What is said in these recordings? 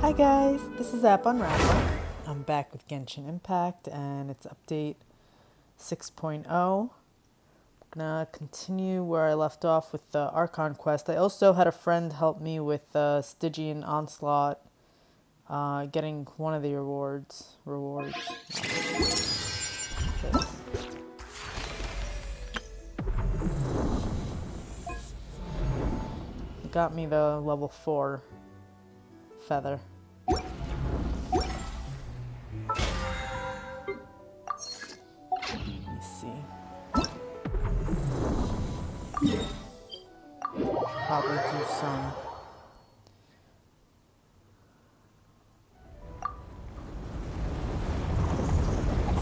Hi guys, this is App Unravel. I'm back with Genshin Impact and it's update 6.0. I'm gonna continue where I left off with the Archon quest. I also had a friend help me with Stygian Onslaught, getting one of the rewards. This. It got me the level 4 feather. Let me see. Probably do some.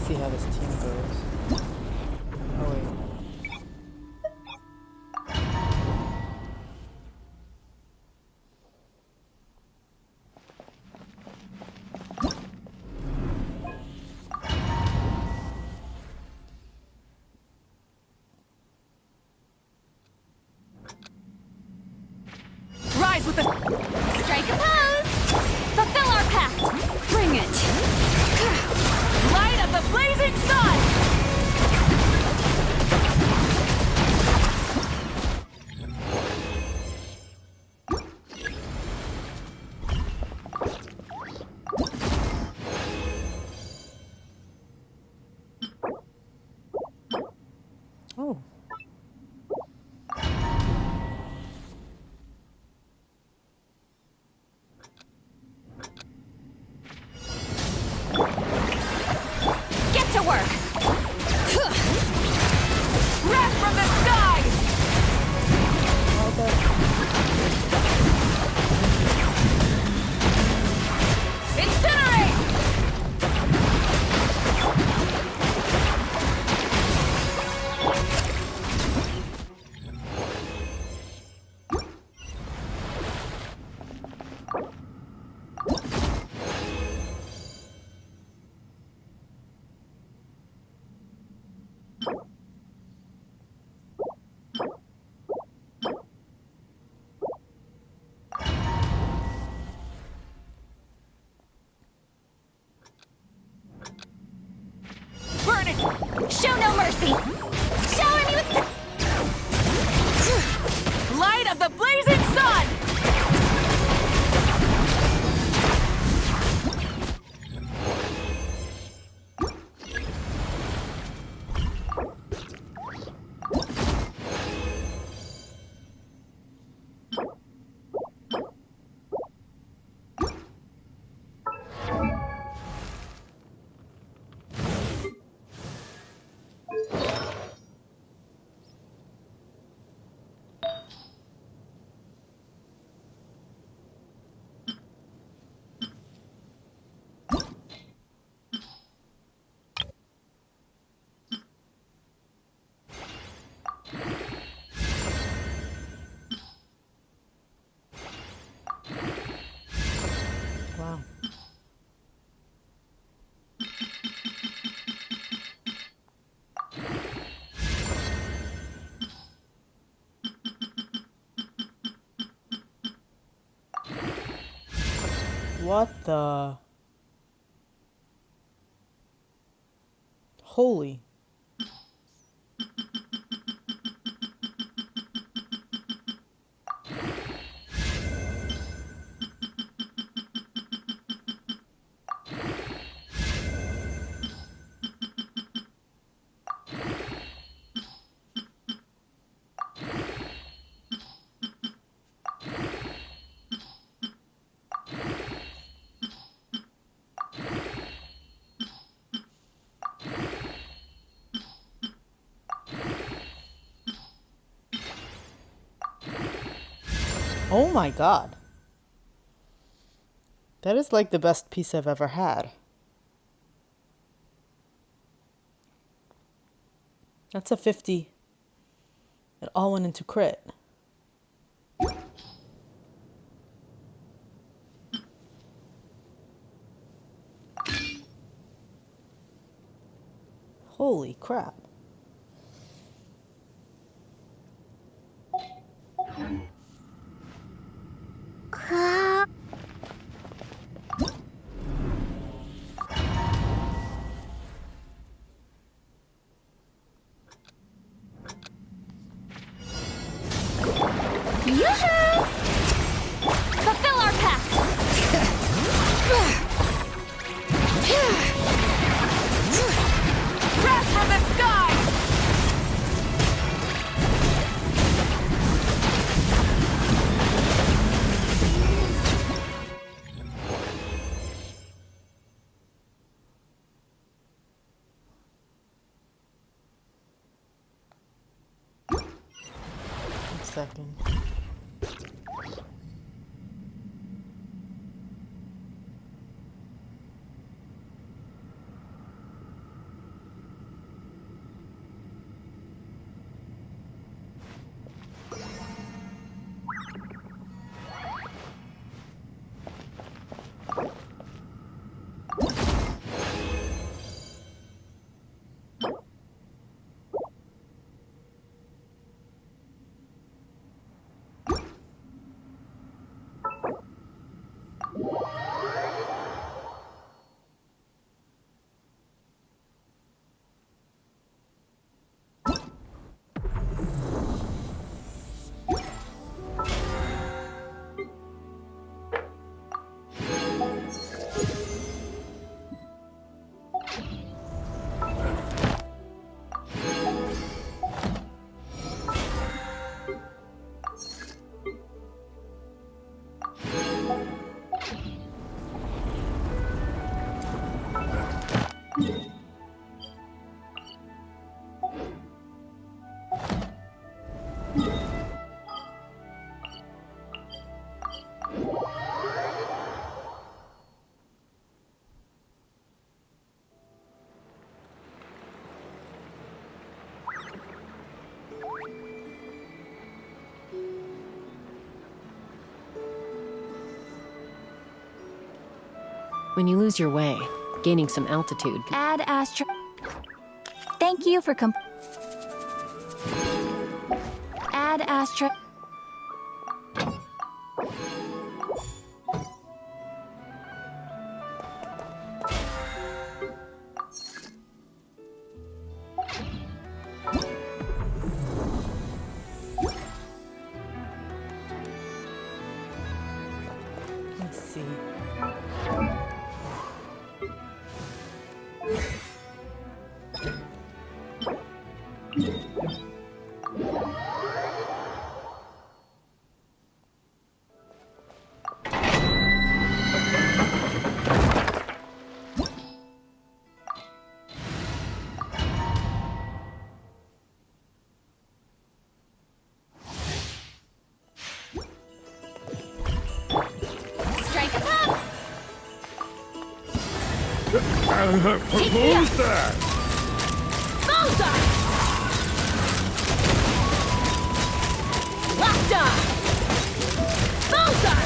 See how this team goes. Oh wait. Rise with the strike a pose! Fulfill our pact! Bring it! Light of the blazing sun! Oh. Get to work! Wrath from the skies! Incinerate! Burn it! Show no mercy! Shower me with light of the blazing sun! Wow. What the? Holy. Oh my god. That is like the best piece I've ever had. That's a 50. It all went into crit. Holy crap. second. When you lose your way, gaining some altitude. Add astro. Thank you for Add astro. Let's see. Strike a pop! Who's that? Bullseye! Locked on! Bullseye!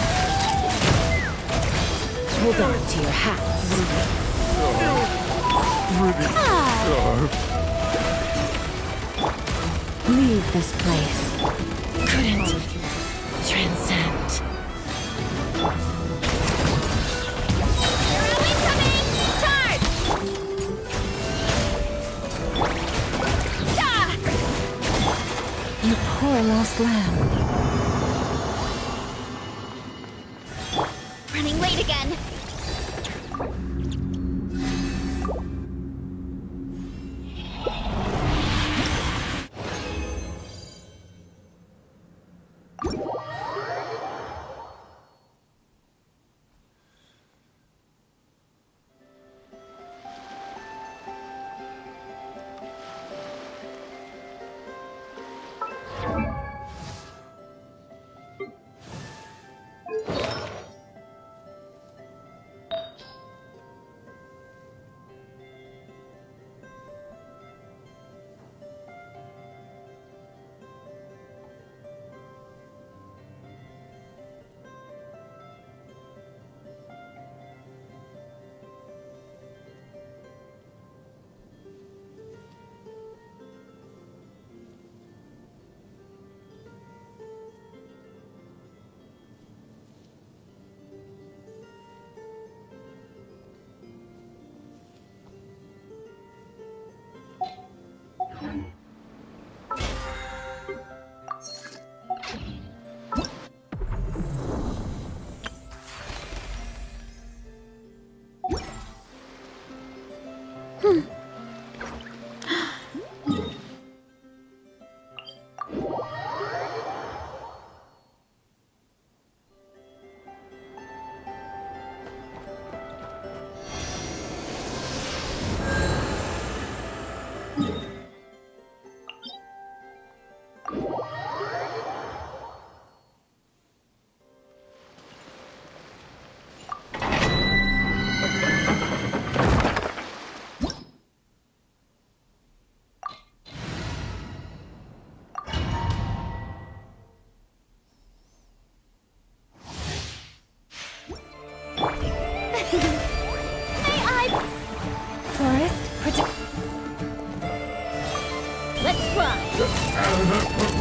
Hold on to your hats. Leave this place. Couldn't transcend. Arrow incoming! Charge! Da! You poor lost lamb. Running late again.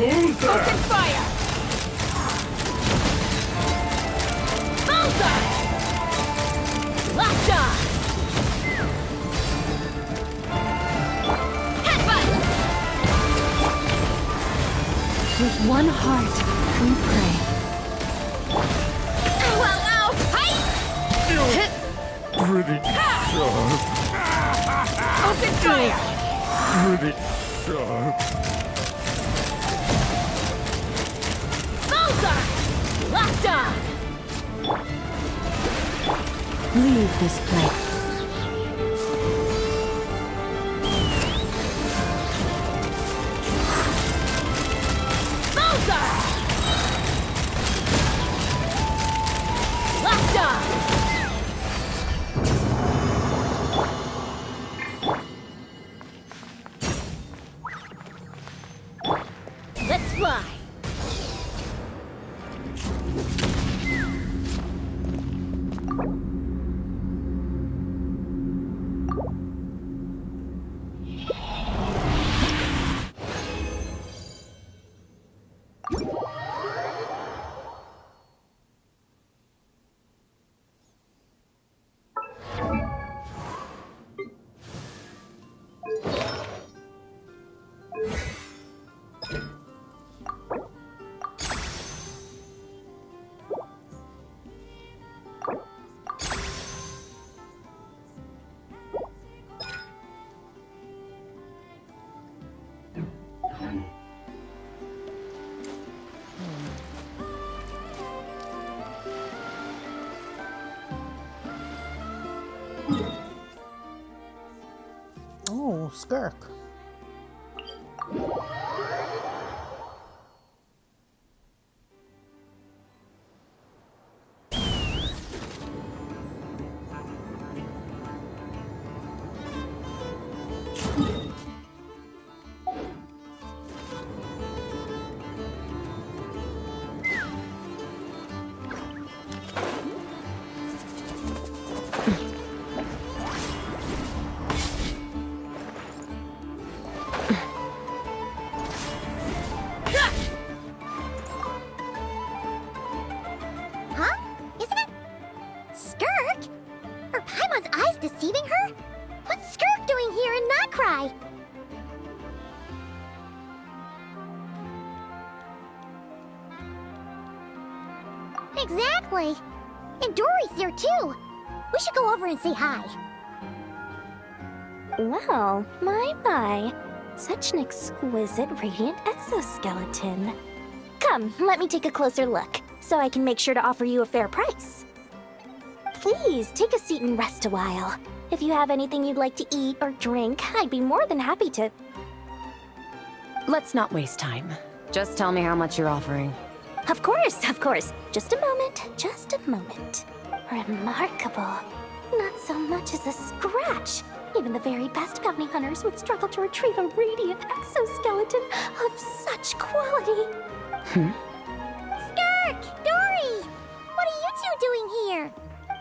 Open fire! Bullseye! Locked on! Headbutt! With one heart, we pray. Ow, ow, ow! Hi! Pretty sharp. Open fire! Pretty sharp. Bullseye! Locked on! Leave this place. Bullseye! Locked on! Let's fly! Oh, Skirk. Huh? Isn't it Skirk? Are Paimon's eyes deceiving her? What's Skirk doing here in Nod-Krai? Exactly. And Dory's here too. We should go over and say hi. Well, my. Such an exquisite radiant exoskeleton. Come, let me take a closer look, so I can make sure to offer you a fair price. Please, take a seat and rest a while. If you have anything you'd like to eat or drink, I'd be more than happy to... Let's not waste time. Just tell me how much you're offering. Of course, of course. Just a moment, just a moment. Remarkable. Not so much as a scratch. Even the very best bounty hunters would struggle to retrieve a radiant exoskeleton of such quality. Skirk! Dory! What are you two doing here?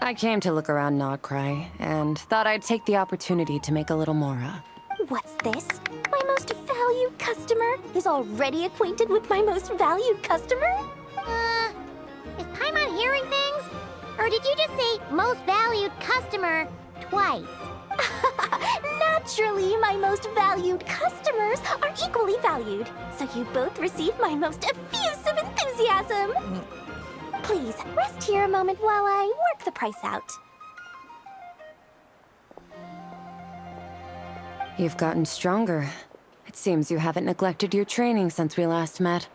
I came to look around Nod-Krai, and thought I'd take the opportunity to make a little Mora. What's this? My most valued customer is already acquainted with my most valued customer? Is Paimon hearing things? Or did you just say most valued customer twice? Naturally, my most valued customers are equally valued, so you both receive my most effusive enthusiasm. Please, rest here a moment while I work the price out. You've gotten stronger. It seems you haven't neglected your training since we last met.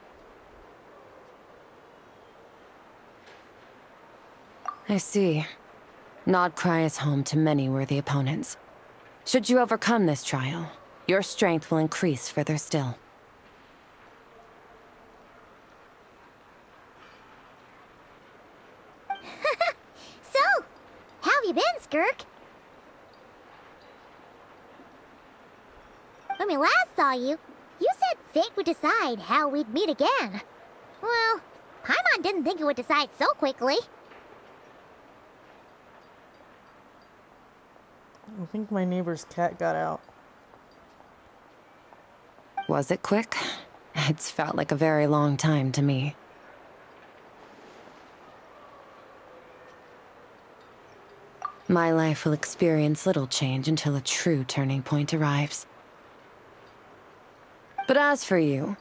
I see. Nod-Krai is home to many worthy opponents. Should you overcome this trial, your strength will increase further still. So, how have you been, Skirk? When we last saw you, you said fate would decide how we'd meet again. Well, Paimon didn't think it would decide so quickly. I think my neighbor's cat got out. Was it quick? It's felt like a very long time to me. My life will experience little change until a true turning point arrives. But as for you,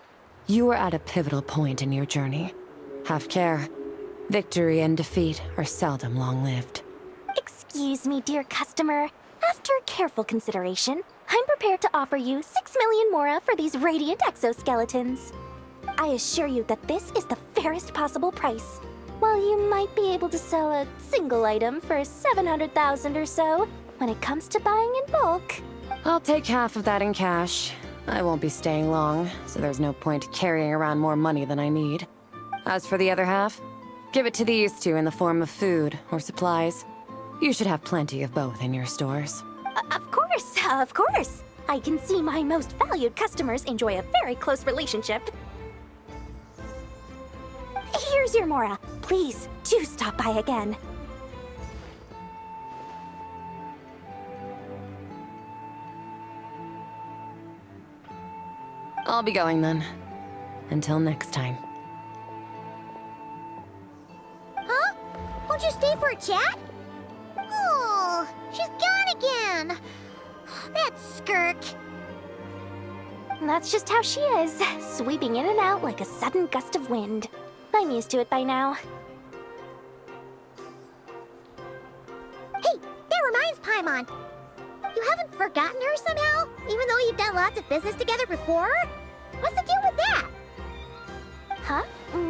you are at a pivotal point in your journey. Have care. Victory and defeat are seldom long-lived. Excuse me, dear customer. After careful consideration, I'm prepared to offer you 6 million mora for these radiant exoskeletons. I assure you that this is the fairest possible price. While you might be able to sell a single item for 700,000 or so, when it comes to buying in bulk... I'll take half of that in cash. I won't be staying long, so there's no point carrying around more money than I need. As for the other half, give it to these two in the form of food or supplies. You should have plenty of both in your stores. Of course. I can see my most valued customers enjoy a very close relationship. Here's your mora. Please, do stop by again. I'll be going then. Until next time. Huh? Won't you stay for a chat? Oh, she's gone again. That Skirk. That's just how she is, sweeping in and out like a sudden gust of wind. I'm used to it by now. Hey, that reminds Paimon. You haven't forgotten her somehow? Even though you've done lots of business together before? What's the deal with that? Huh?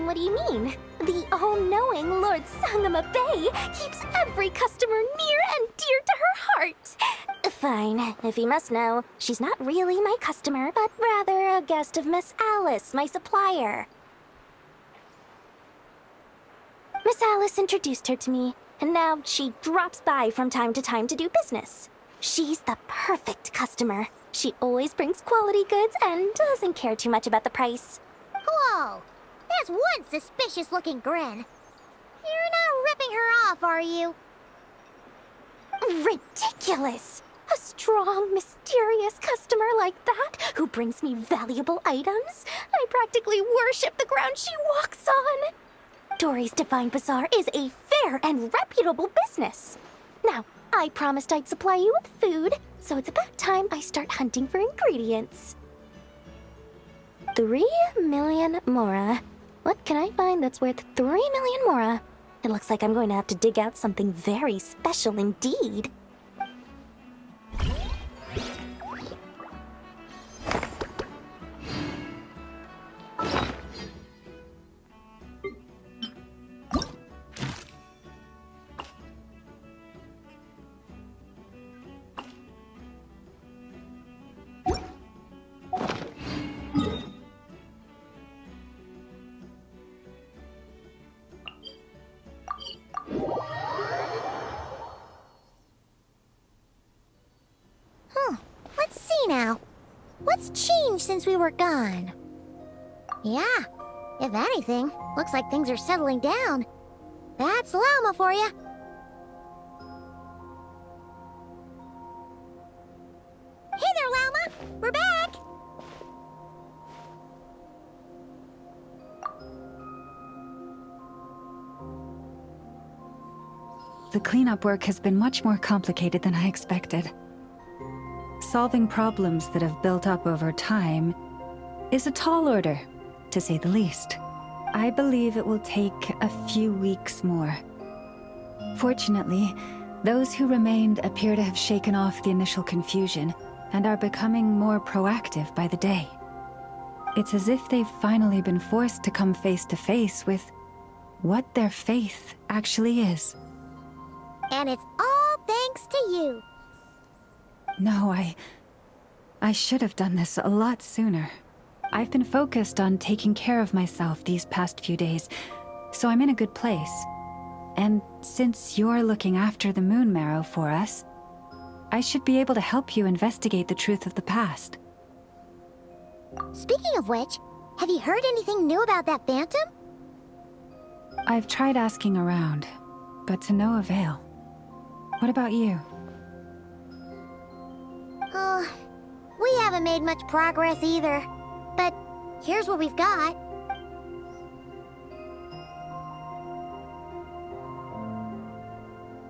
What do you mean? The all-knowing Lord Sangama Bay keeps every customer near and dear to her heart. Fine, if you must know, she's not really my customer, but rather a guest of Miss Alice, my supplier. Miss Alice introduced her to me, and now she drops by from time to time to do business. She's the perfect customer. She always brings quality goods and doesn't care too much about the price. Whoa, that's one suspicious-looking grin. You're not ripping her off, are you? Ridiculous! A strong, mysterious customer like that who brings me valuable items? I practically worship the ground she walks on. Dory's Divine Bazaar is a fair and reputable business. Now, I promised I'd supply you with food, so it's about time I start hunting for ingredients. 3 million mora. What can I find that's worth 3 million mora? It looks like I'm going to have to dig out something very special indeed. Let's see now. What's changed since we were gone? Yeah, if anything, looks like things are settling down. That's Llama for you. Hey there, Llama! We're back! The cleanup work has been much more complicated than I expected. Solving problems that have built up over time is a tall order, to say the least. I believe it will take a few weeks more. Fortunately, those who remained appear to have shaken off the initial confusion and are becoming more proactive by the day. It's as if they've finally been forced to come face to face with what their faith actually is. And it's all thanks to you. No, I should have done this a lot sooner. I've been focused on taking care of myself these past few days, so I'm in a good place. And since you're looking after the Moon Marrow for us, I should be able to help you investigate the truth of the past. Speaking of which, have you heard anything new about that phantom? I've tried asking around, but to no avail. What about you? Oh, we haven't made much progress either. But here's what we've got.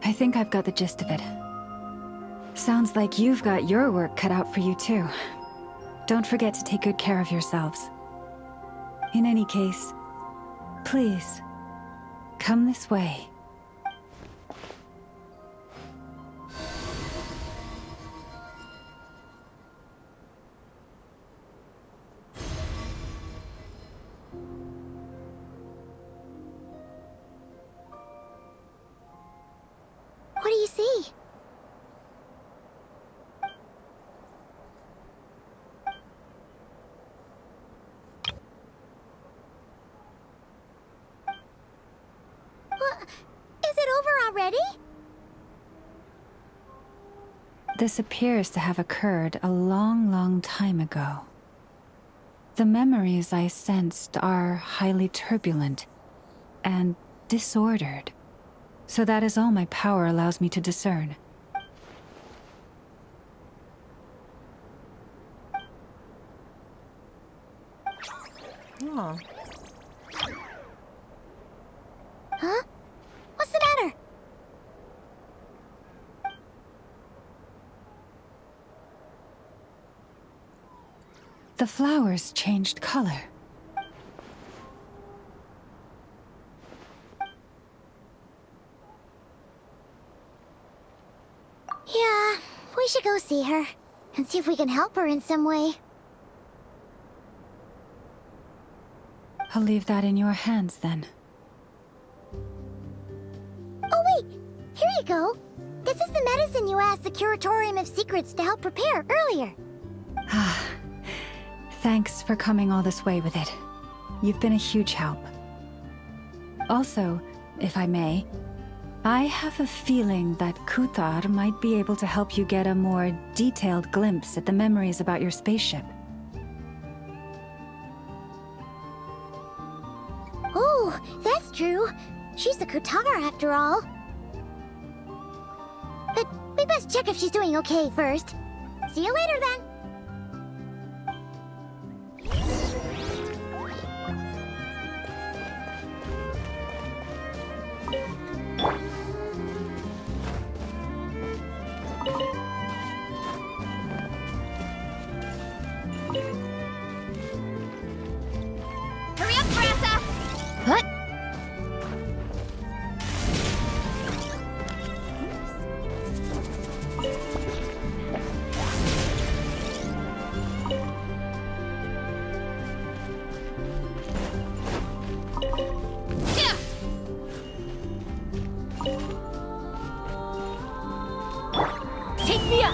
I think I've got the gist of it. Sounds like you've got your work cut out for you too. Don't forget to take good care of yourselves. In any case, please, come this way. What do you see? Is it over already? This appears to have occurred a long, long time ago. The memories I sensed are highly turbulent and disordered. So that is all my power allows me to discern. Oh. Huh? What's the matter? The flowers changed color. Yeah, we should go see her and see if we can help her in some way. I'll leave that in your hands then. Oh wait, here you go. This is the medicine you asked the Curatorium of Secrets to help prepare earlier. Ah, thanks for coming all this way with it. You've been a huge help. Also, if I may, I have a feeling that Kuthar might be able to help you get a more detailed glimpse at the memories about your spaceship. Oh, that's true. She's the Kutar after all. But we best check if she's doing okay first. See you later then. Hurry up, Grassa! What? Yeah! Take me up!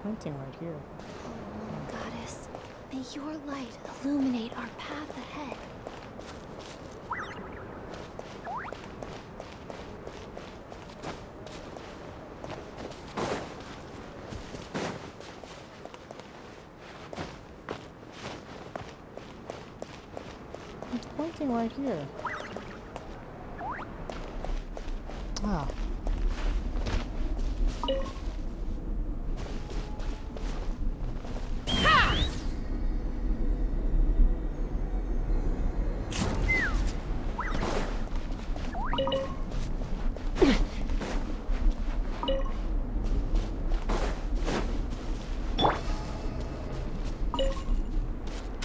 Pointing right here. Goddess, may your light illuminate our path ahead. It's pointing right here. Ah.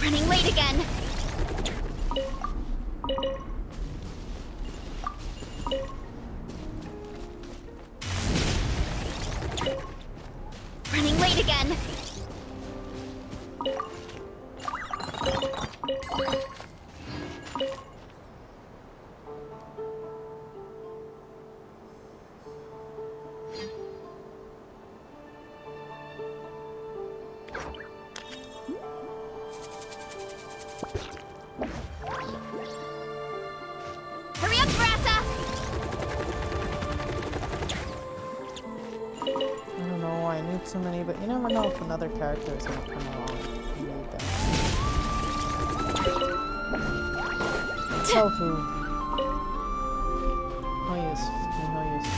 Running late again! Running late again! too many, but you never know if another character is going to come along and need them. Tofu. No use. No use.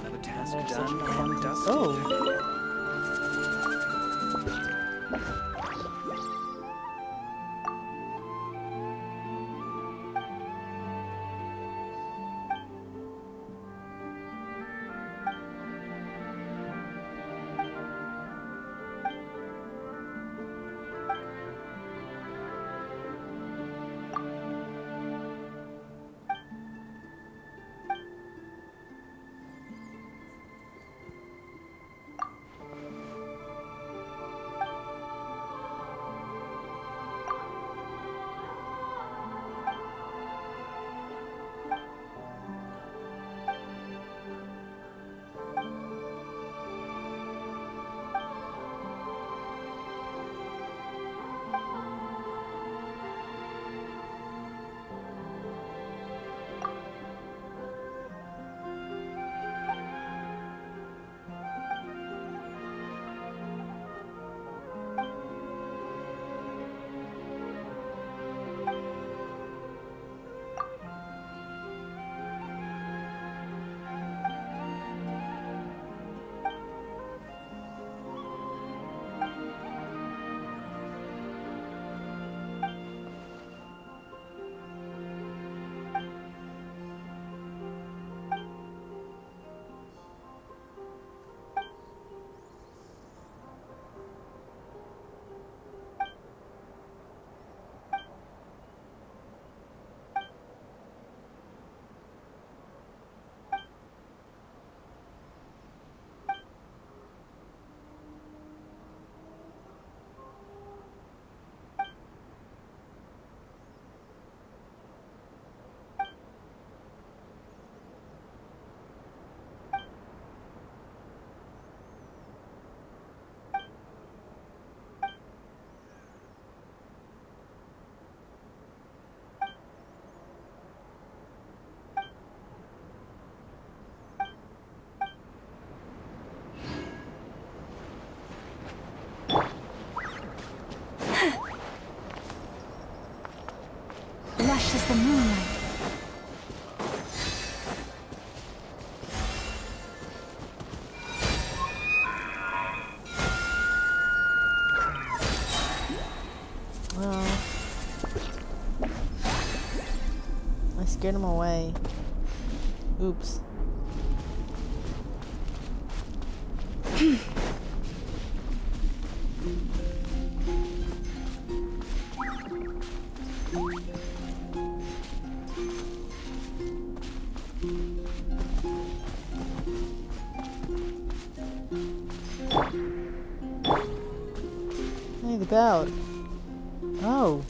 Another task There's such done an and abundance. dusted. Oh! Lush as the moonlight. Oh. I scared him away. Oops. Hey, the bell. Oh.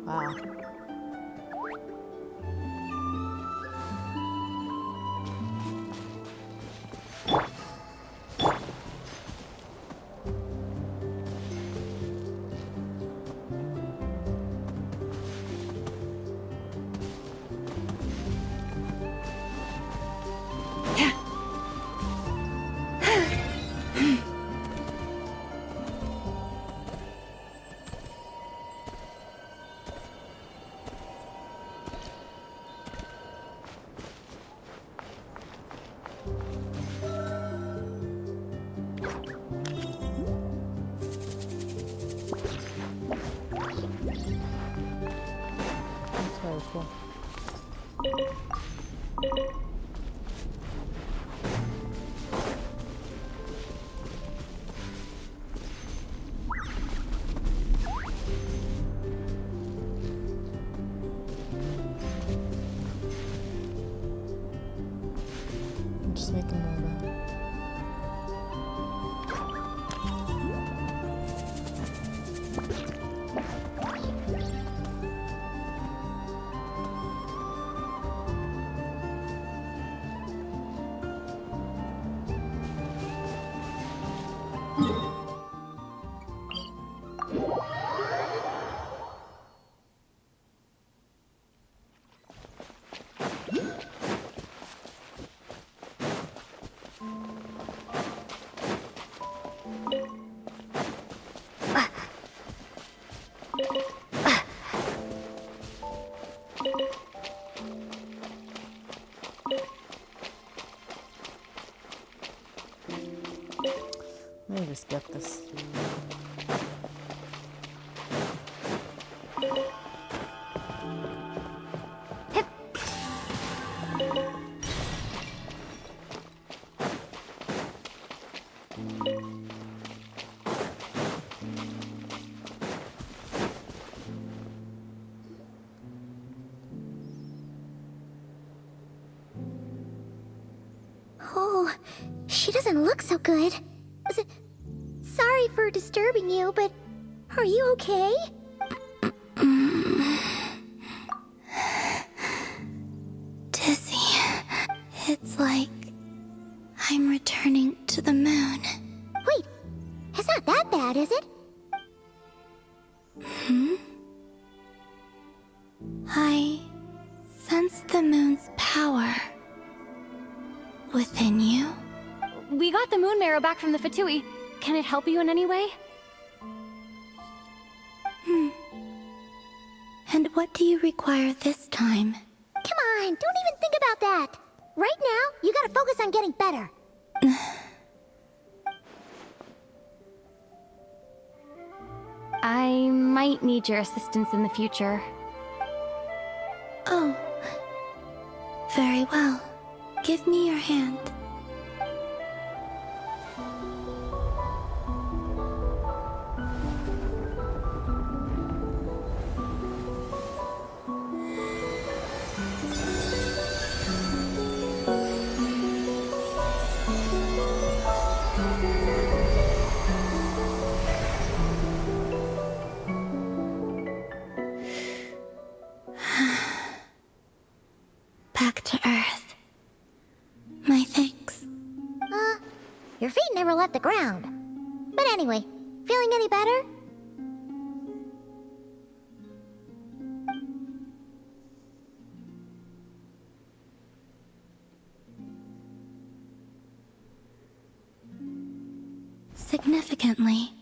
Wow. practice. Oh, she doesn't look so good. Sorry for disturbing you, but are you okay? Dizzy. It's like I'm returning to the moon. Wait, it's not that bad, is it? I sense the moon's power within you. We got the moon marrow back from the Fatui. Can it help you in any way? And what do you require this time? Come on, don't even think about that. Right now, you gotta focus on getting better. I might need your assistance in the future. Oh. Very well. Give me your hand. Back to Earth. My thanks. Your feet never left the ground. But anyway, feeling any better? Significantly.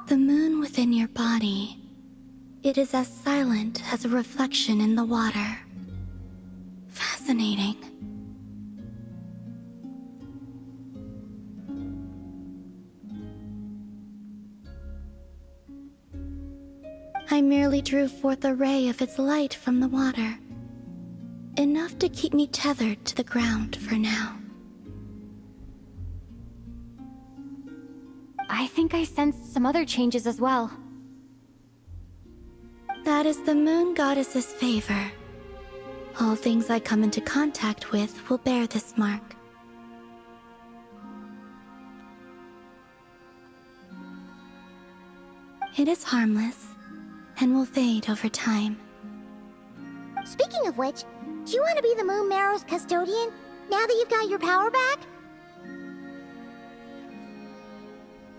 The moon within your body, it is as silent as a reflection in the water. Fascinating. I merely drew forth a ray of its light from the water. Enough to keep me tethered to the ground for now. I think I sensed some other changes as well. That is the moon goddess's favor. All things I come into contact with will bear this mark. It is harmless, and will fade over time. Speaking of which, do you want to be the Moon Marrow's custodian, now that you've got your power back?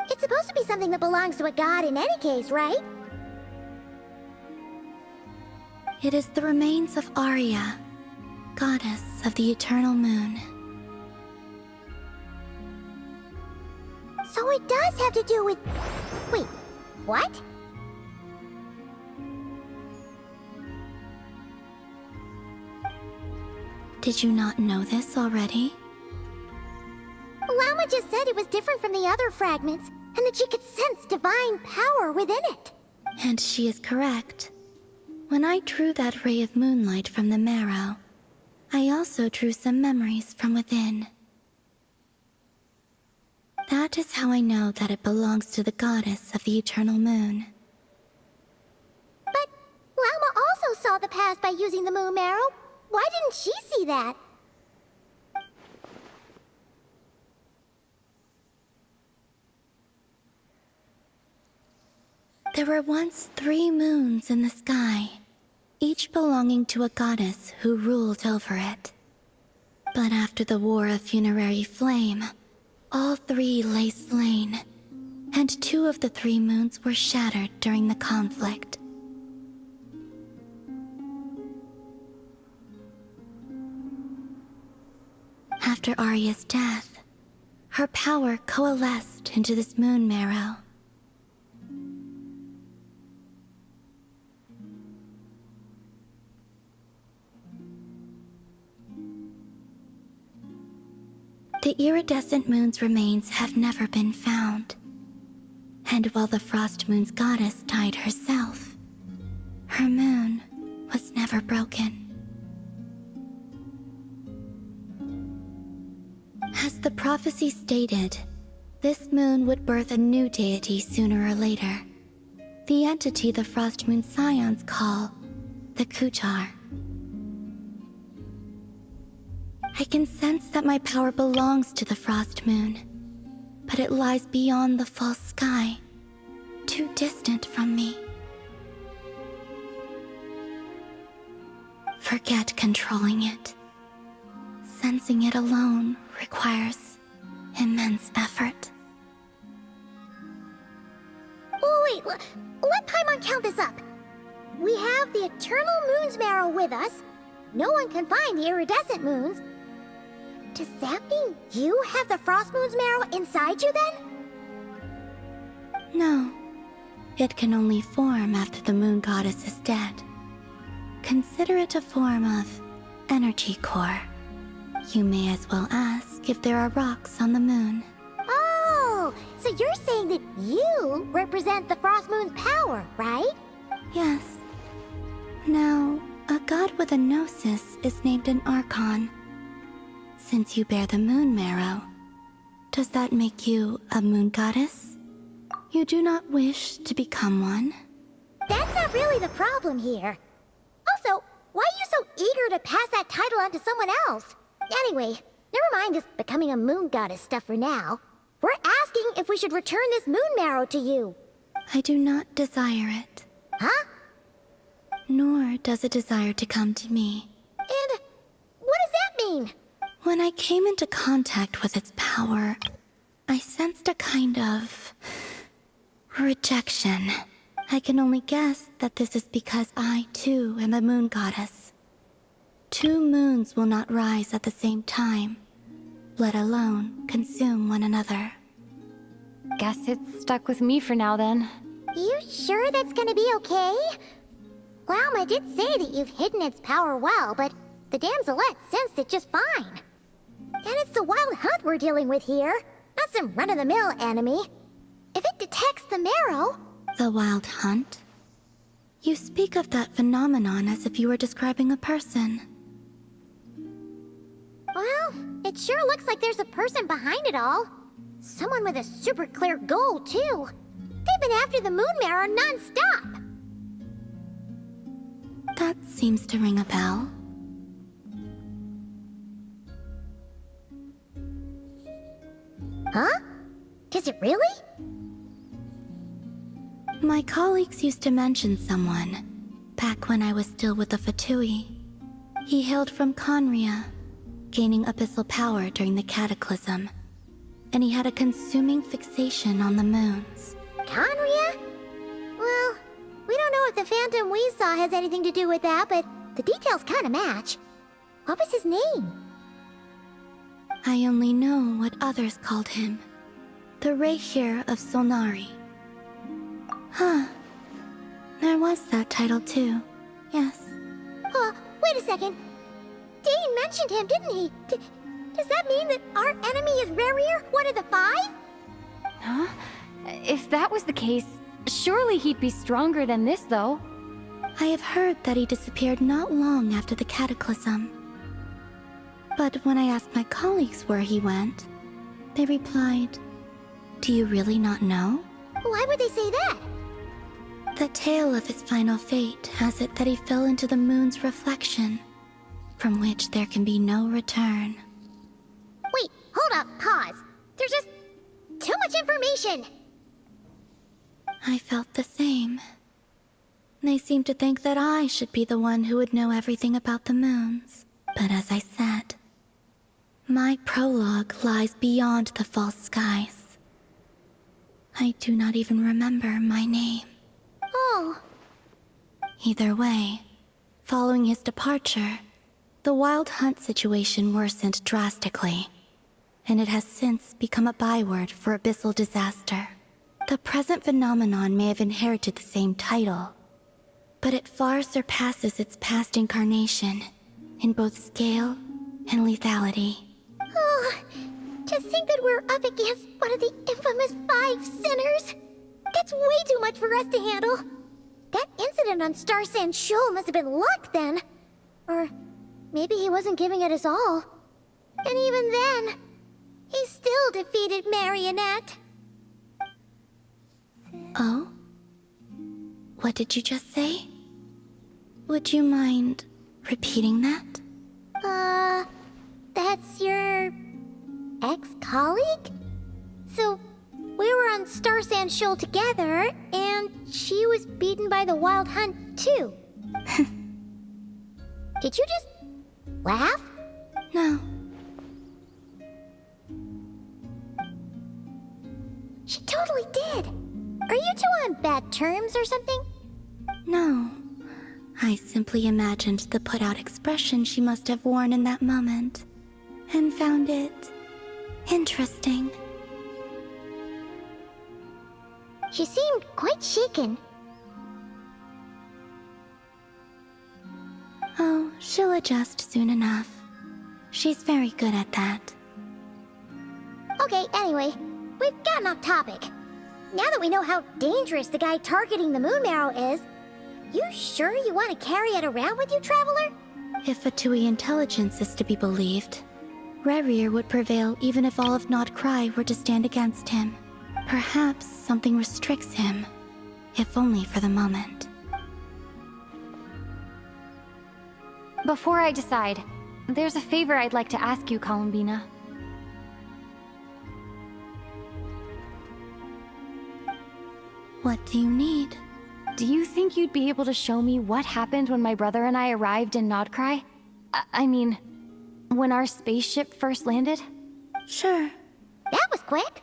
It's supposed to be something that belongs to a god in any case, right? It is the remains of Arya, goddess of the eternal moon. So it does have to do with... Wait, what? Did you not know this already? Llama just said it was different from the other fragments, and that she could sense divine power within it. And she is correct. When I drew that ray of moonlight from the marrow, I also drew some memories from within. That is how I know that it belongs to the goddess of the eternal moon. But Llama also saw the past by using the Moon Marrow. Why didn't she see that? There were once 3 moons in the sky, each belonging to a goddess who ruled over it. But after the War of Funerary Flame, all 3 lay slain, and 2 of the 3 moons were shattered during the conflict. After Arya's death, her power coalesced into this moon marrow. The iridescent moon's remains have never been found. And while the frost moon's goddess died herself, her moon was never broken. As the prophecy stated, this moon would birth a new deity sooner or later. The entity the frost moon scions call the Kuchar. I can sense that my power belongs to the frost moon, but it lies beyond the false sky, too distant from me. Forget controlling it. Sensing it alone requires immense effort. Oh, wait, let Paimon count this up. We have the Eternal Moon's Marrow with us. No one can find the iridescent moons. Does that mean you have the Frost Moon's Marrow inside you then? No. It can only form after the moon goddess is dead. Consider it a form of energy core. You may as well ask if there are rocks on the moon. Oh, so you're saying that you represent the Frost Moon's power, right? Yes. Now, a god with a gnosis is named an Archon. Since you bear the moon marrow, does that make you a moon goddess? You do not wish to become one? That's not really the problem here. Also, why are you so eager to pass that title on to someone else? Anyway, never mind this becoming a moon goddess stuff for now. We're asking if we should return this moon marrow to you. I do not desire it. Huh? Nor does it desire to come to me. And what does that mean? When I came into contact with its power, I sensed a kind of rejection. I can only guess that this is because I, too, am a moon goddess. Two moons will not rise at the same time, let alone consume one another. Guess it's stuck with me for now then. You sure that's gonna be okay? Lauma did say that you've hidden its power well, but the damselette sensed it just fine. And it's the wild hunt we're dealing with here, not some run-of-the-mill enemy. If it detects the marrow... The wild hunt? You speak of that phenomenon as if you were describing a person. Well, it sure looks like there's a person behind it all. Someone with a super clear goal, too. They've been after the moon marrow non-stop. That seems to ring a bell. Huh? Does it really? My colleagues used to mention someone, back when I was still with the Fatui. He hailed from Conria, gaining abyssal power during the Cataclysm, and he had a consuming fixation on the moons. Conria? Well, we don't know if the phantom we saw has anything to do with that, but the details kinda match. What was his name? I only know what others called him. The Rehir of Solnari. Huh. There was that title too. Yes. Wait a second. Dane mentioned him, didn't he? Does that mean that our enemy is Rerir, one of the five? Huh? If that was the case, surely he'd be stronger than this, though. I have heard that he disappeared not long after the Cataclysm. But when I asked my colleagues where he went, they replied, "Do you really not know?" Why would they say that? The tale of his final fate has it that he fell into the moon's reflection, from which there can be no return. Wait, hold up, pause. There's just too much information. I felt the same. They seemed to think that I should be the one who would know everything about the moons. But as I said, my prologue lies beyond the false skies. I do not even remember my name. Oh. Either way, following his departure, the wild hunt situation worsened drastically, and it has since become a byword for abyssal disaster. The present phenomenon may have inherited the same title, but it far surpasses its past incarnation in both scale and lethality. Oh, To think that we're up against one of the infamous 5 sinners. That's way too much for us to handle. That incident on Star Sand Shoal must have been luck then. Or maybe he wasn't giving it his all. And even then, he still defeated Marionette. Oh? What did you just say? Would you mind repeating that? That's your ex-colleague? So, we were on Star Sand Shoal together, and she was beaten by the Wild Hunt too. Did you just laugh? No. She totally did. Are you two on bad terms or something? No. I simply imagined the put-out expression she must have worn in that moment, and found it interesting. She seemed quite shaken. Oh, she'll adjust soon enough. She's very good at that. Okay, anyway, we've gotten off topic. Now that we know how dangerous the guy targeting the moon marrow is, you sure you want to carry it around with you, Traveler? If Fatui intelligence is to be believed, Rerir would prevail even if all of Nod-Krai were to stand against him. Perhaps something restricts him, if only for the moment. Before I decide, there's a favor I'd like to ask you, Columbina. What do you need? Do you think you'd be able to show me what happened when my brother and I arrived in Nod-Krai? I mean, when our spaceship first landed? Sure. That was quick.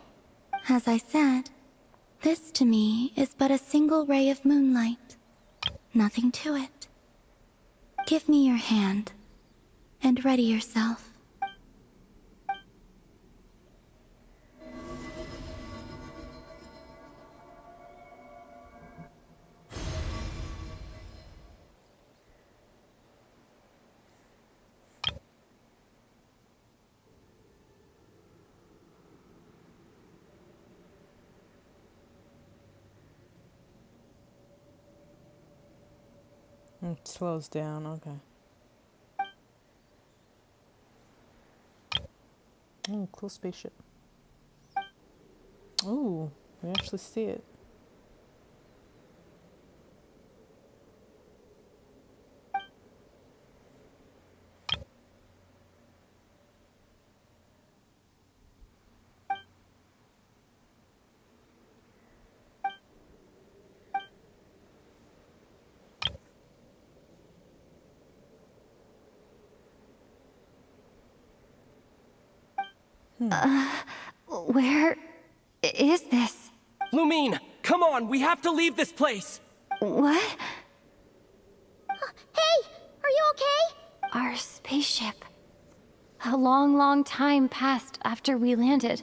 As I said, this to me is but a single ray of moonlight. Nothing to it. Give me your hand, and ready yourself. It slows down, okay. Oh, cool spaceship. Ooh, we actually see it. Where is this? Lumine, come on, we have to leave this place! What? Hey, are you okay? Our spaceship. A long, long time passed after we landed.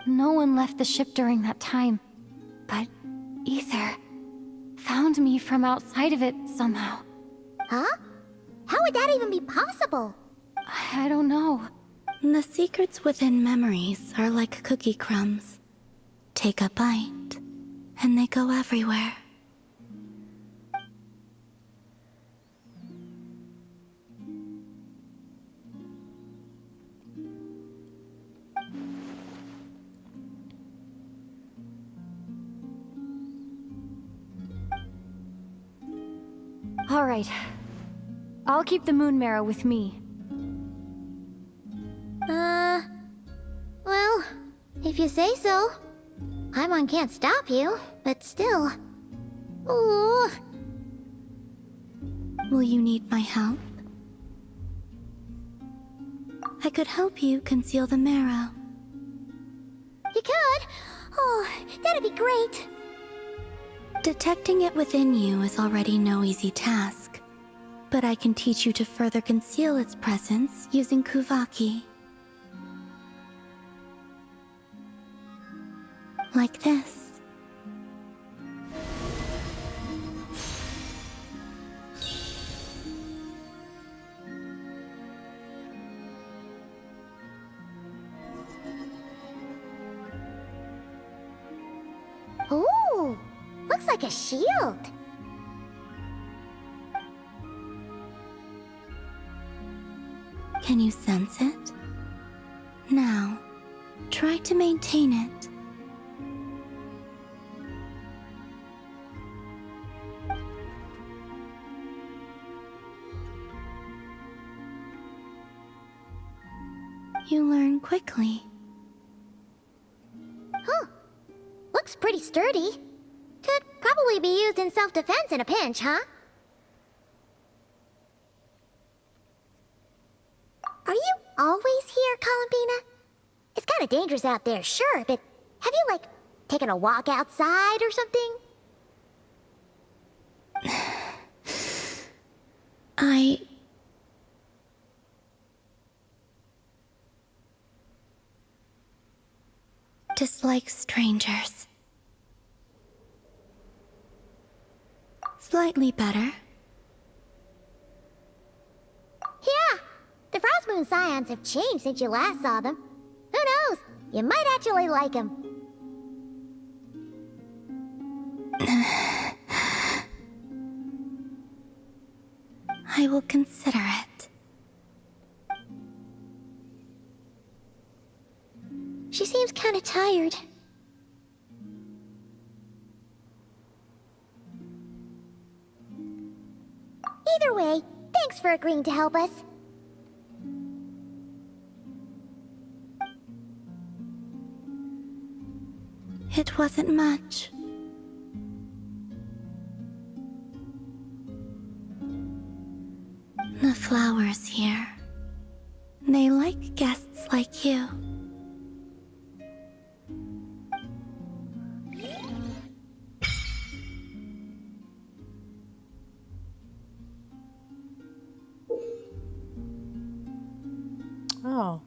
No one left the ship during that time. But Ether found me from outside of it somehow. Huh? How would that even be possible? I don't know. The secrets within memories are like cookie crumbs. Take a bite, and they go everywhere. All right. I'll keep the moon marrow with me. Well, if you say so. Paimon can't stop you, but still. Ooh. Will you need my help? I could help you conceal the marrow. You could? Oh, that'd be great. Detecting it within you is already no easy task, but I can teach you to further conceal its presence using Kuvaki. Like this. like a shield. Can you sense it? Now, try to maintain it. You learn quickly. Huh. Looks pretty sturdy. Could probably be used in self-defense in a pinch, huh? Are you always here, Columbina? It's kind of dangerous out there, sure, but have you, like, taken a walk outside or something? I dislike strangers. Slightly better. Yeah, the Frostmoon Scions have changed since you last saw them. Who knows? You might actually like them. I will consider it. She seems kind of tired. Either way, thanks for agreeing to help us. It wasn't much. The flowers here. They like guests like you. Oh.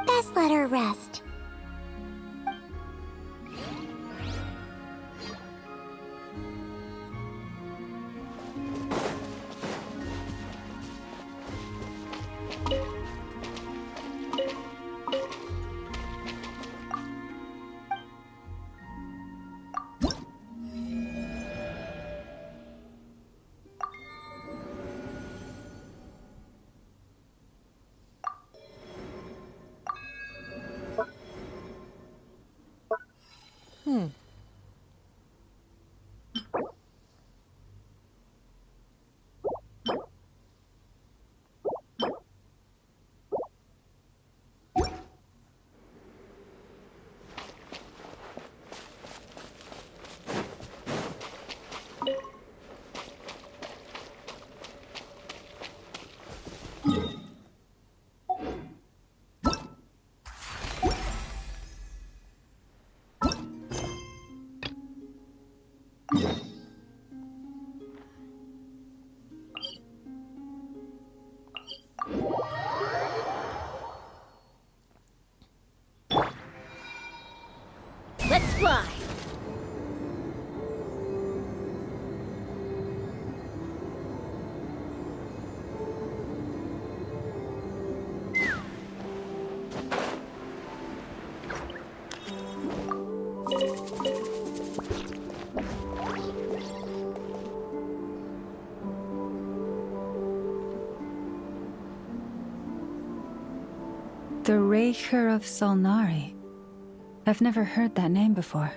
Best let her rest. Let's fly! The Raker of Solnari. I've never heard that name before.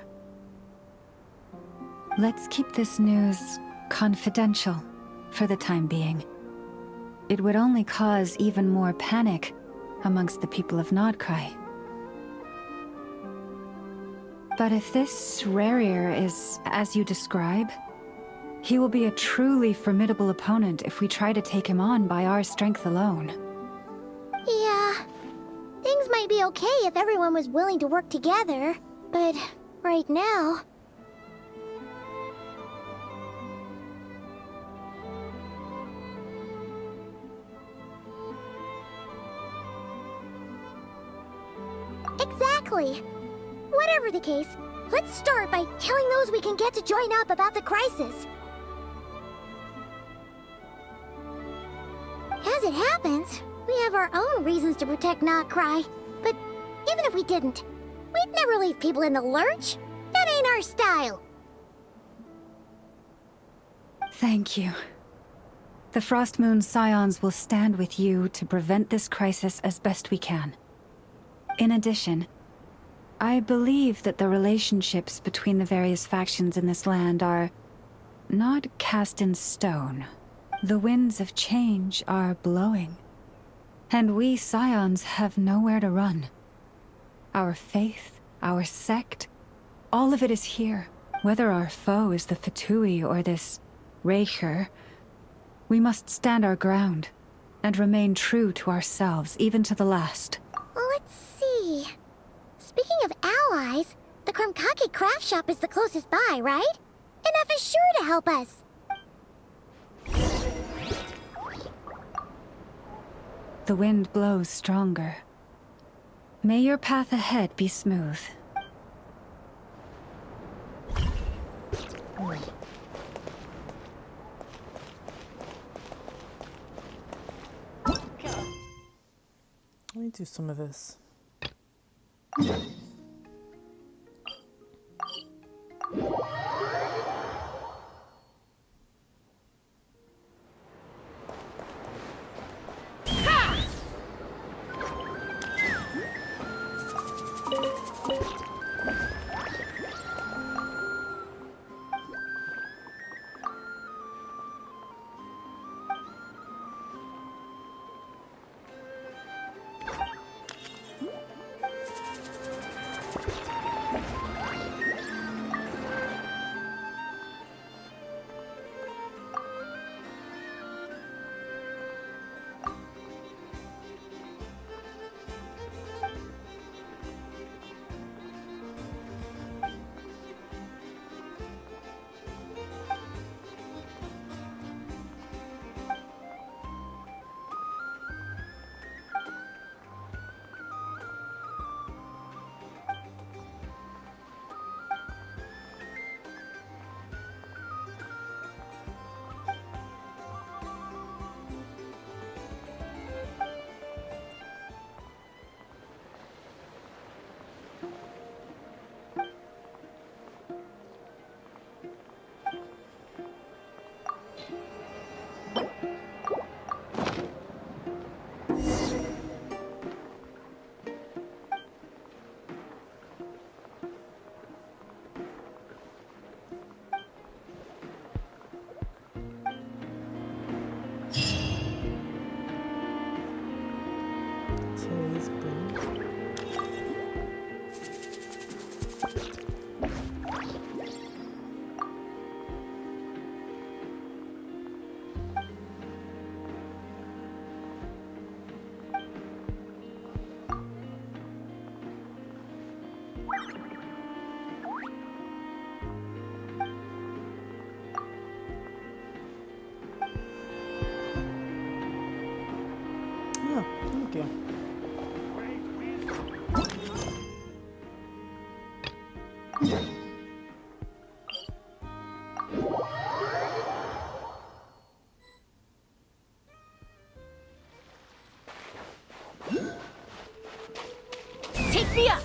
Let's keep this news confidential for the time being. It would only cause even more panic amongst the people of Nod-Krai. But if this Rarier is as you describe, he will be a truly formidable opponent if we try to take him on by our strength alone. Yeah. might be okay if everyone was willing to work together, but right now... Exactly. Whatever the case, let's start by telling those we can get to join up about the crisis. As it happens, we have our own reasons to protect Nod-Krai. But even if we didn't, we'd never leave people in the lurch. That ain't our style. Thank you. The Frost Moon Scions will stand with you to prevent this crisis as best we can. In addition, I believe that the relationships between the various factions in this land are not cast in stone. The winds of change are blowing, and we Scions have nowhere to run. Our faith, our sect, all of it is here. Whether our foe is the Fatui or this Raker, we must stand our ground and remain true to ourselves, even to the last. Let's see. Speaking of allies, the Krumkake craft shop is the closest by, right? And F is sure to help us. The wind blows stronger. May your path ahead be smooth. Let me do some of this. Today's break. Oh, thank you. Take me up!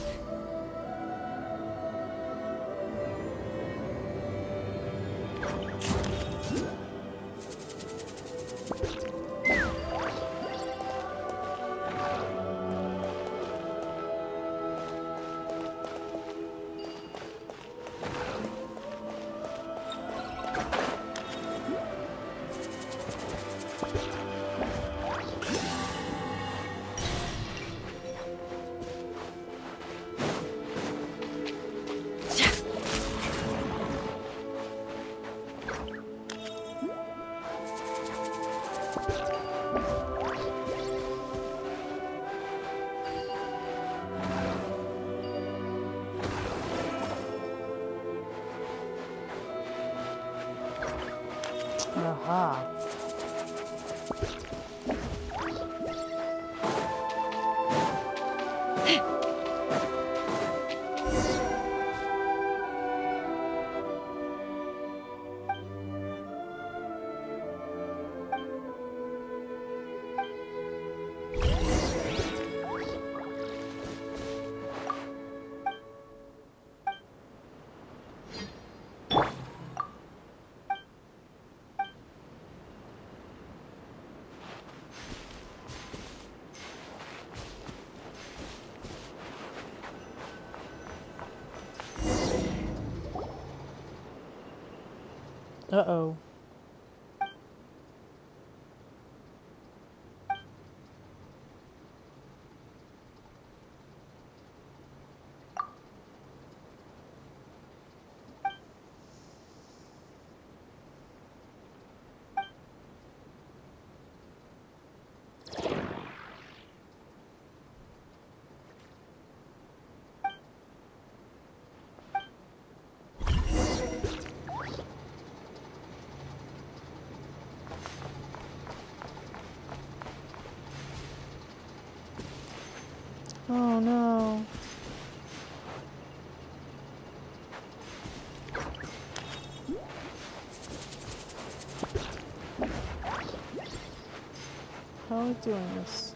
Aha. Uh-oh. Oh no. How are we doing this?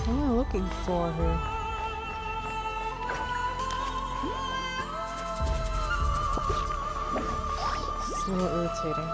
What am I looking for here? It's a little irritating.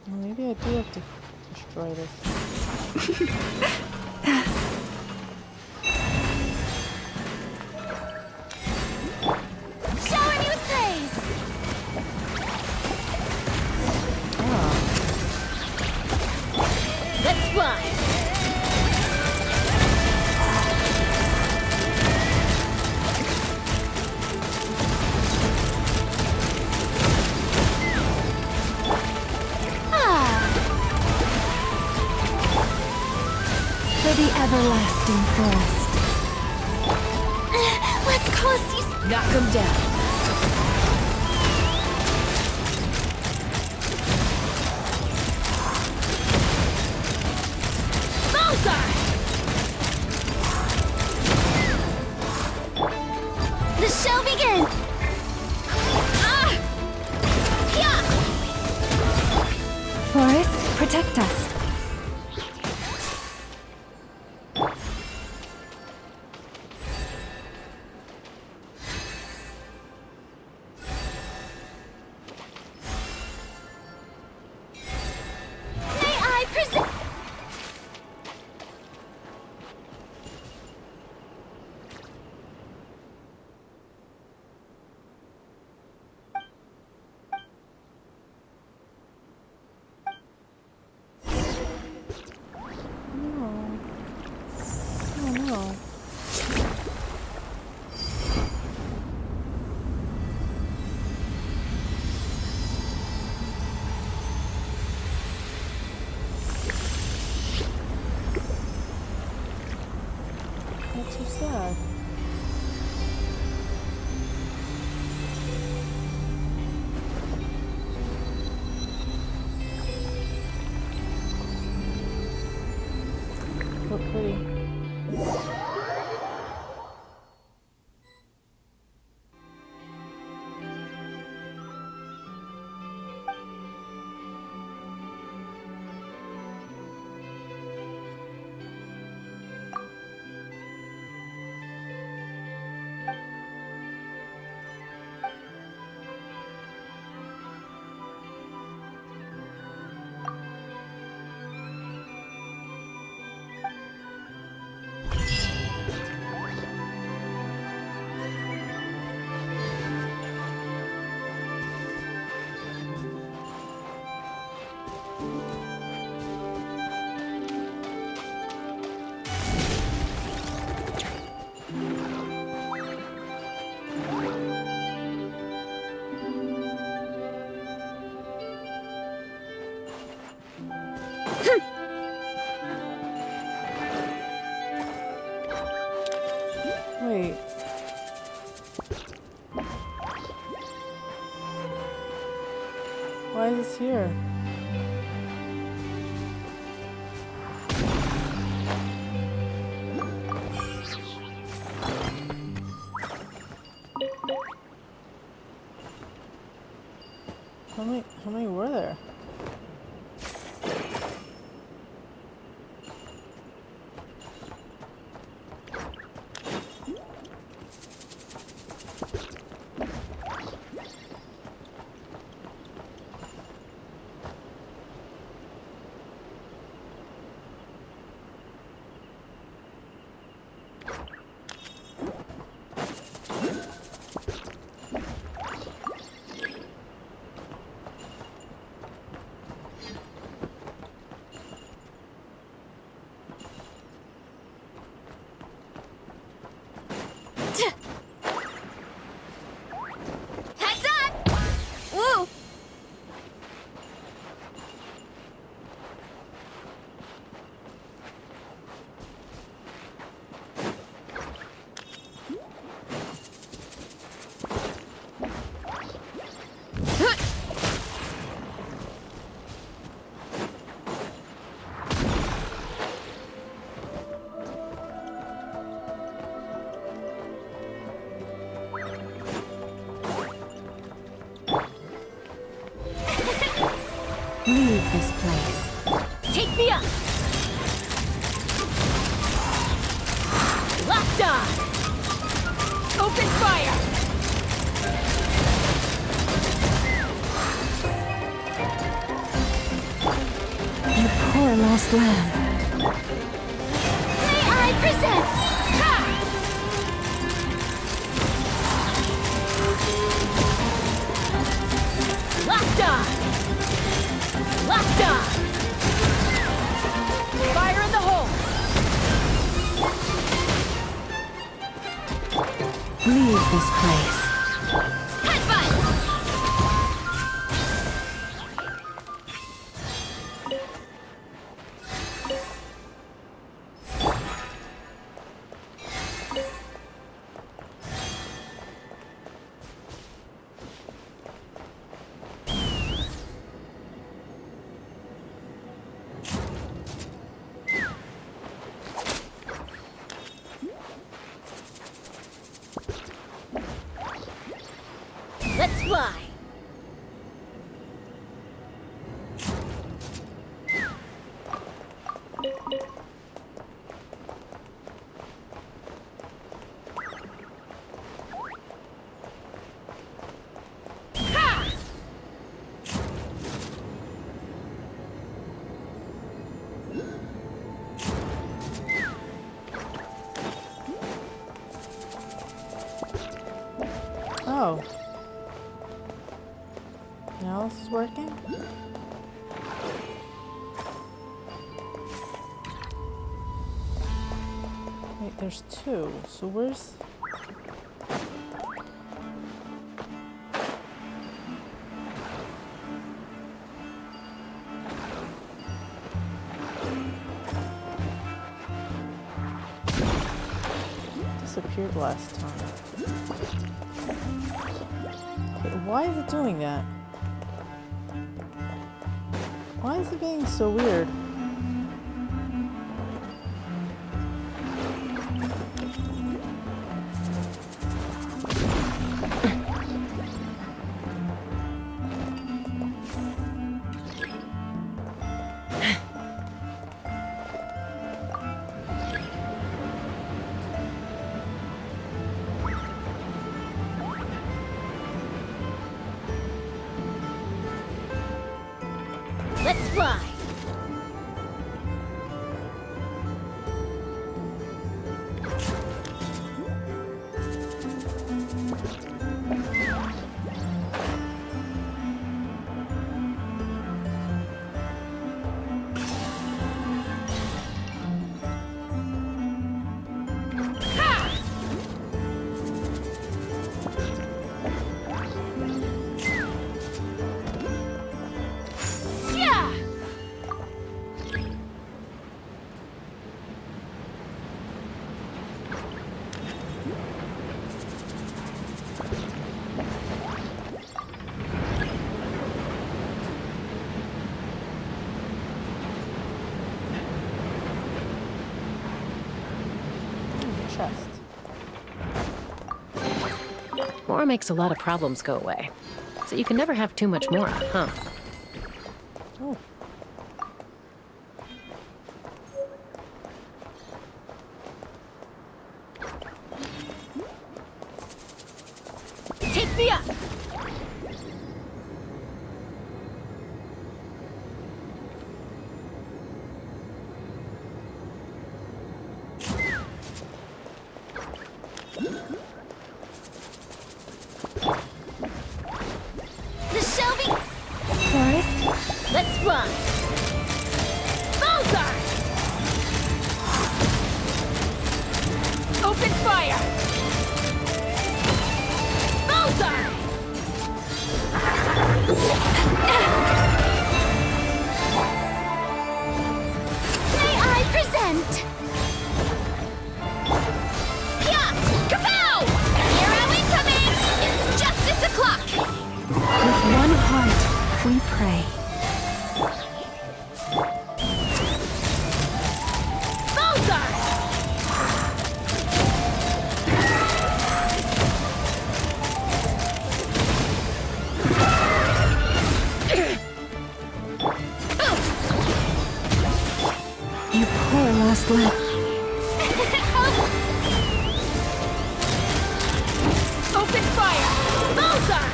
Well, maybe I do have to destroy this. Showering you with praise! Let's fly! For the everlasting forest. Let's cause these. Knock him down. Bullseye! The show begins! Ah! Yeah! Forest, protect us. May I present? so pretty. Wait. Why is this here? How many were there? Leave this place. Take me up! Locked on! Open fire! You poor lost lamb. May I present! Ha! Locked on! Locked on! Fire in the hole! Leave this place. Headbutt! Let's fly! Ha! Oh. Now this is working? Wait, there's two. So where's... Disappeared last time. Wait, why is it doing that? Why is it being so weird? Let's fly! Chest. More makes a lot of problems go away. So you can never have too much more, huh? Oh. Take me up! The Shelby! Forest? Let's run! Bullseye! Open fire! Bullseye! May I present? Yeah! Kapow! Hero incoming! It's justice o'clock! With one heart, we pray. Bullseye! You poor lost lip. Open fire! Bullseye!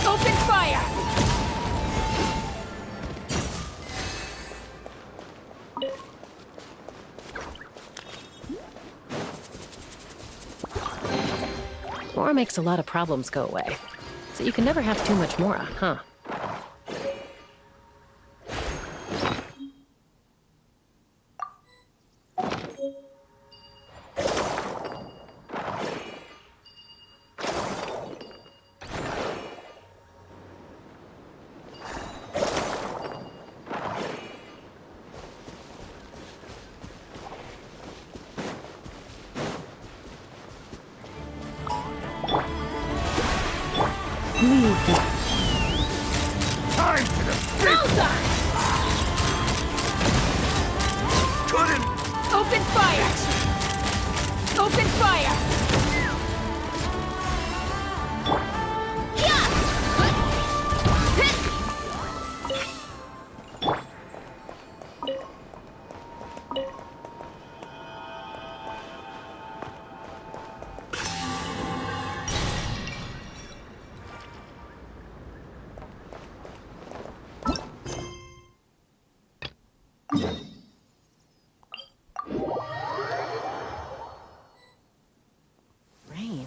Open fire! More makes a lot of problems go away. So you can never have too much more, huh? Leave the Time for the big Bullseye! couldn't. Open fire! Open fire! Yeah! Rain.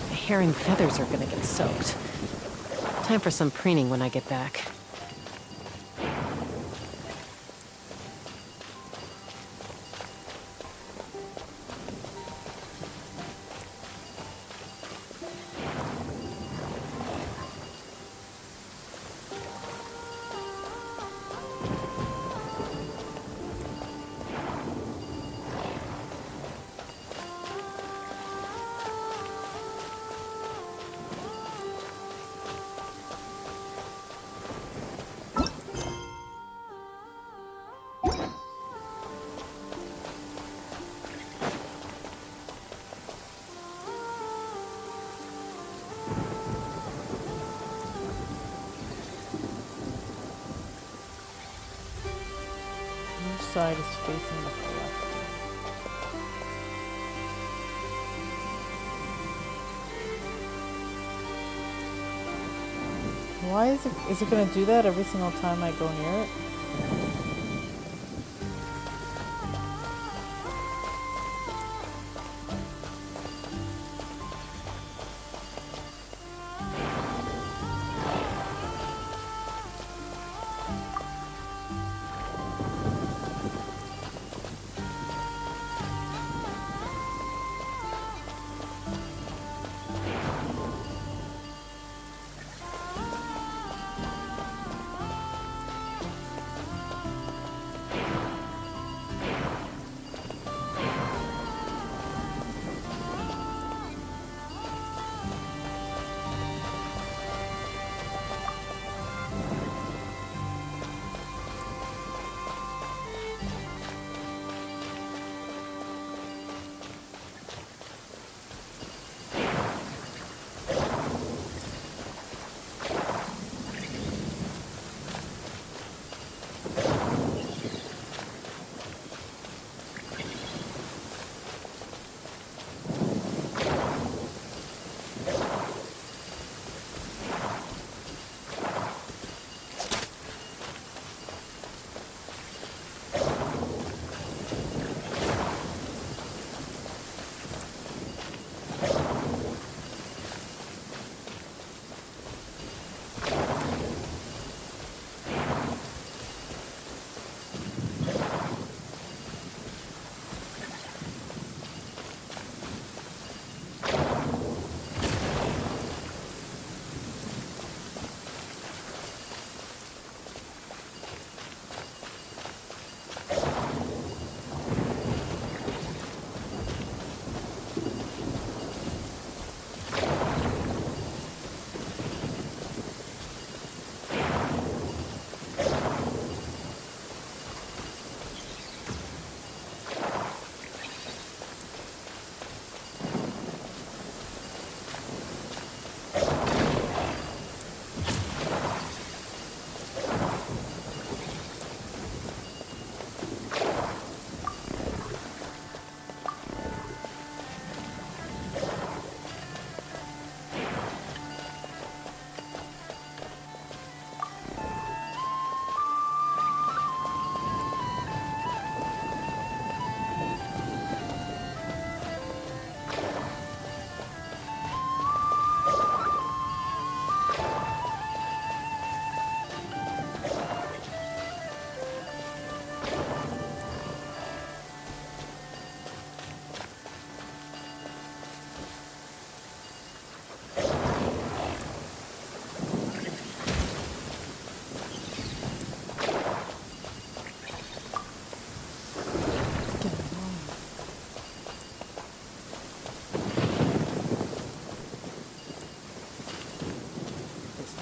My hair and feathers are gonna get soaked. Time for some preening when I get back. Which side is facing the left? Why is it gonna do that every single time I go near it?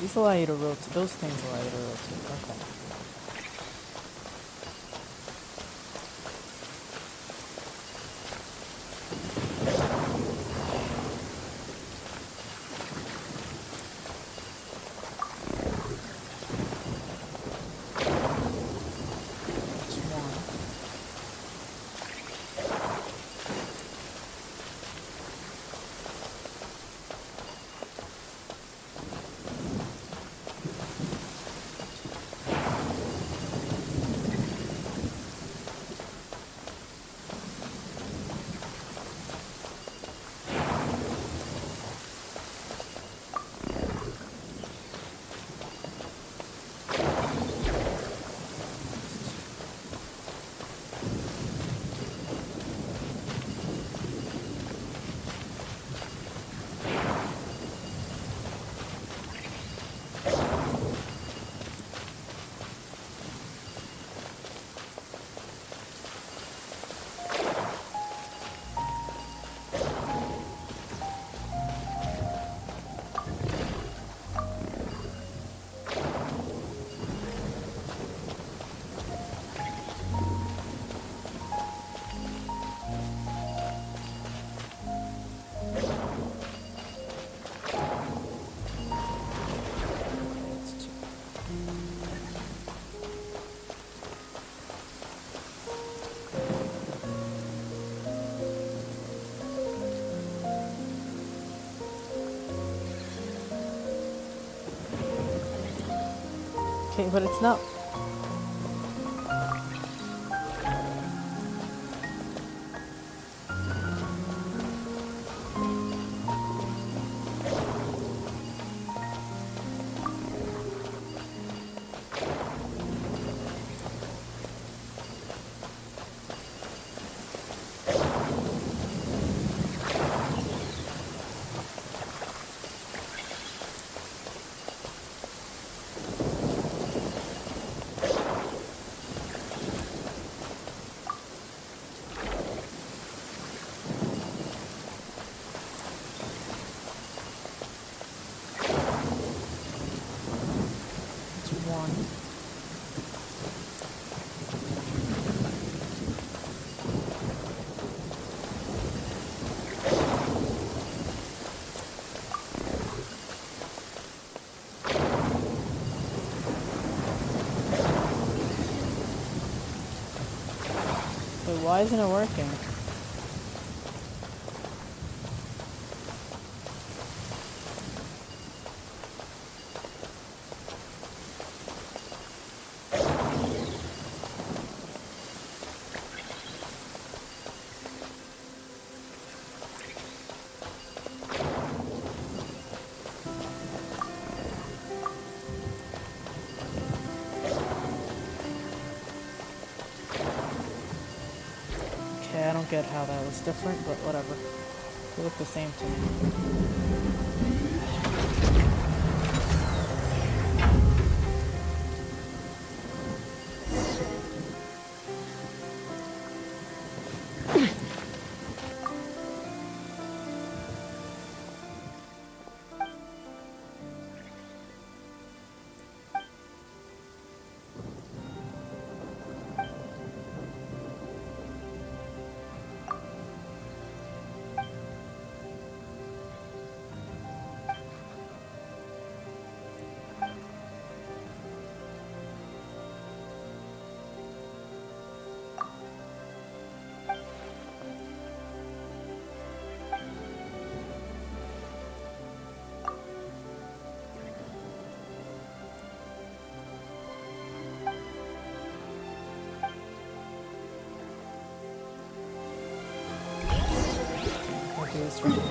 These allow you to rotate. Those things allow you to rotate. Okay. Okay, but it's not. Wait, why isn't it working? I don't get how that was different, but whatever. They look the same to me. I'll do this right now.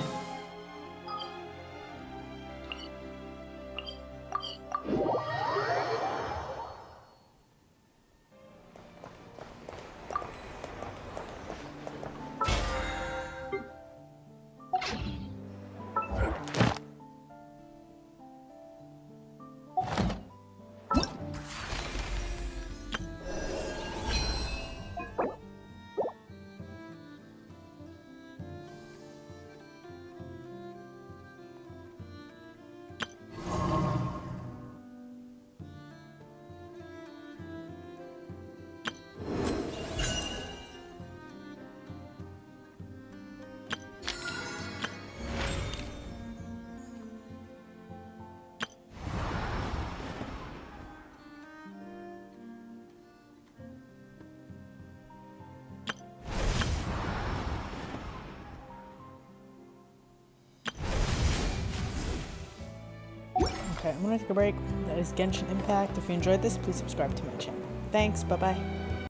Okay, I'm gonna take a break. That is Genshin Impact. If you enjoyed this, please subscribe to my channel. Thanks, bye-bye.